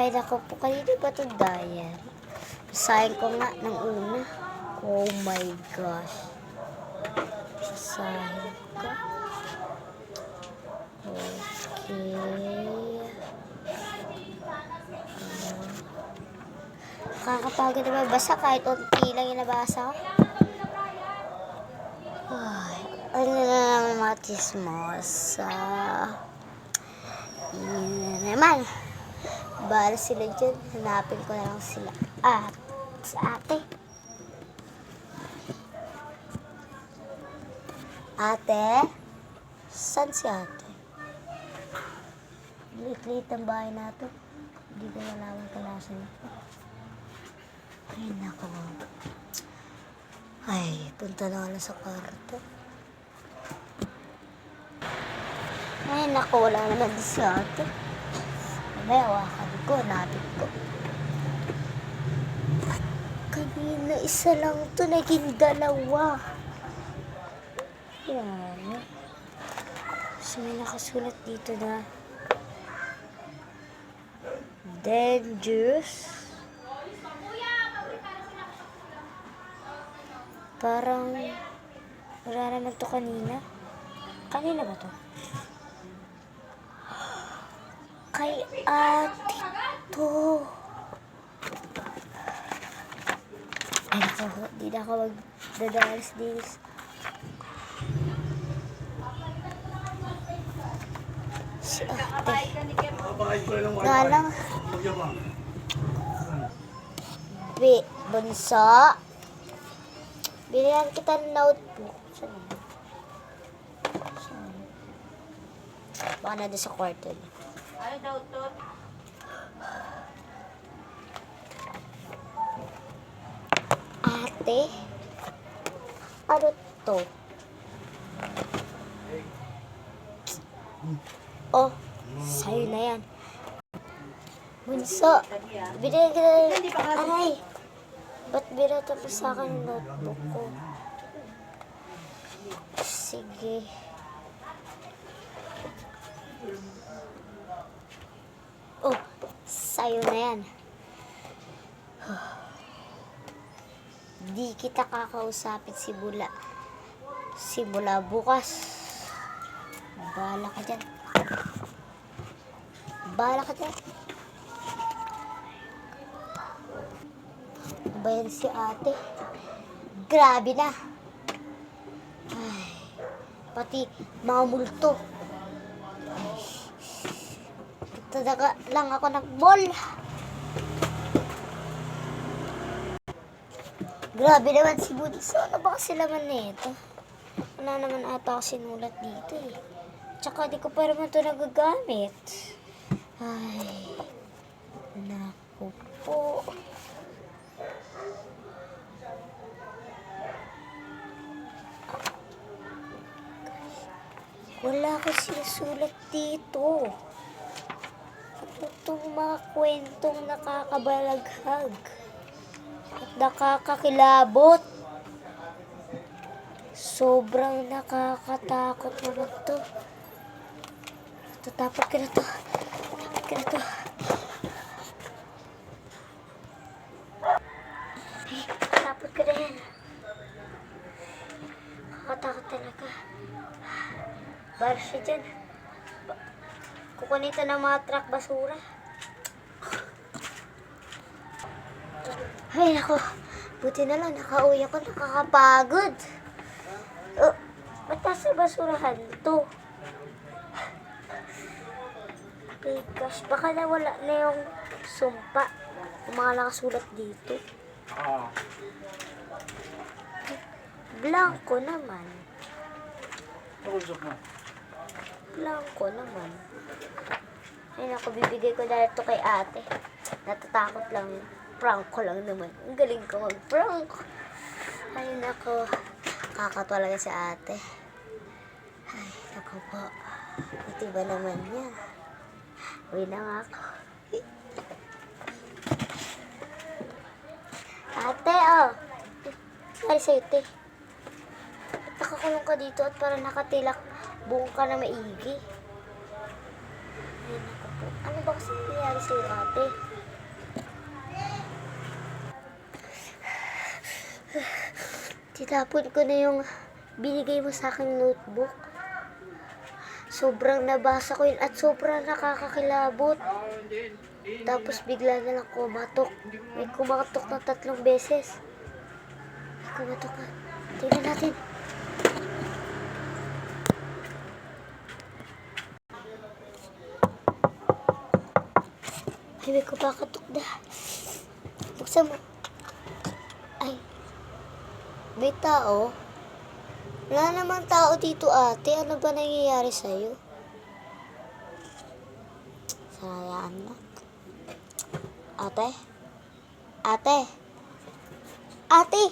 Ay, naku po. Kanina ba ito diary? Basahin ko nga ng una. Oh my gosh. Basahin ko. Okay. Kakapagod na magbasa kahit unti lang yung nabasa ko. Ay, ano na naman mga chismosa. Yun na naman. Bala sila dyan. Hanapin ko na lang sila. Sa ate. Ate? Saan si ate? Liit-liit ang bahay natin. Hindi ko malaman kalasan ito. Ay, nako. Ay, punta na lang sa kwarto. Ay, nako. Wala naman din si ate. May awakan ko. Napit ko. Kanina isa lang to. Naging dalawa. Yan. So, may nakasulat dito na dangerous. Parang wala naman to kanina. Kanina ba to? Kay ate to. Ay, naku. Di na ako magdadalas-dilis. Si ate. Galang. Bunso. Bilihan kita ng notebook. Saan? Baka na doon sa kwarto niya. Ano daw to? Ate? Ano to? Oh, sa'yo na yan. Bunso, binigyan kita. Ay, ba't binata pa sa akin yung notebook ko? Sige. Oh, sa'yo na yan. Di kita kakausapin simula bukas. Bahala ka dyan. Bahala ka dyan. Bayan si ate. Grabe na. Ay, pati mga multo. Talaga lang ako nag-mall. Grabe naman si Bunso. Ano ba kasi laman nito? Wala naman ata ako sinulat dito eh. Tsaka di ko pa naman ito nagagamit. Ay, naku po. Wala ko sinusulat dito. Itong mga kwentong nakakabalaghag at nakakakilabot. Sobrang nakakatakot naman to. Tapos ka na to. Tapos ka na to. Ay, tapos ka na yan. Nakakatakot talaga. Bar siya dyan. Kukunin ito ng mga truck basura. Ay, nako. Buti na lang, nakauwi ako. Nakakapagod. Oh, ba't nasa basurahan to? Okay, gosh. Baka nawala na yung sumpa. Yung mga nakasulat dito. Blanco naman. Blanco naman. Ay, naku, bibigay ko na ito kay ate. Natatakot lang. Prank ko lang naman. Ang galing ko mag-prank. Ay, naku. Kakatawa talaga si ate. Ay, naku po. Ito ba naman yan? Uwi na nga ako. Ate, oh. Ay, sa'yo, te. Nakakulong ka dito at parang nakatilak. Buong ka na maigi. Ay, naku po. Ano ba kasi nangyari sa'yo, ate? Tinapon ko na yung binigay mo sa aking notebook. Sobrang nabasa ko yun at sobrang nakakakilabot. Tapos bigla na lang kumatok. May kumatok na 3 beses. May kumatok na. Tingnan natin. Ay, may kumakatok na. Buksan mo. Ay. May tao. Wala namang tao dito, ate. Ano ba nangyayari sa'yo? Sayaan na. Ate? Ate? Ate!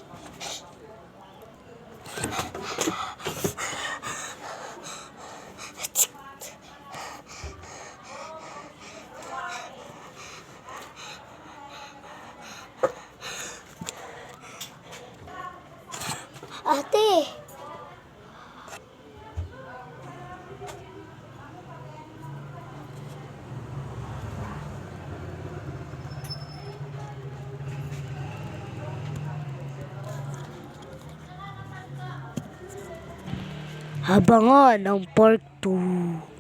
Ate! Abangan ang part 2.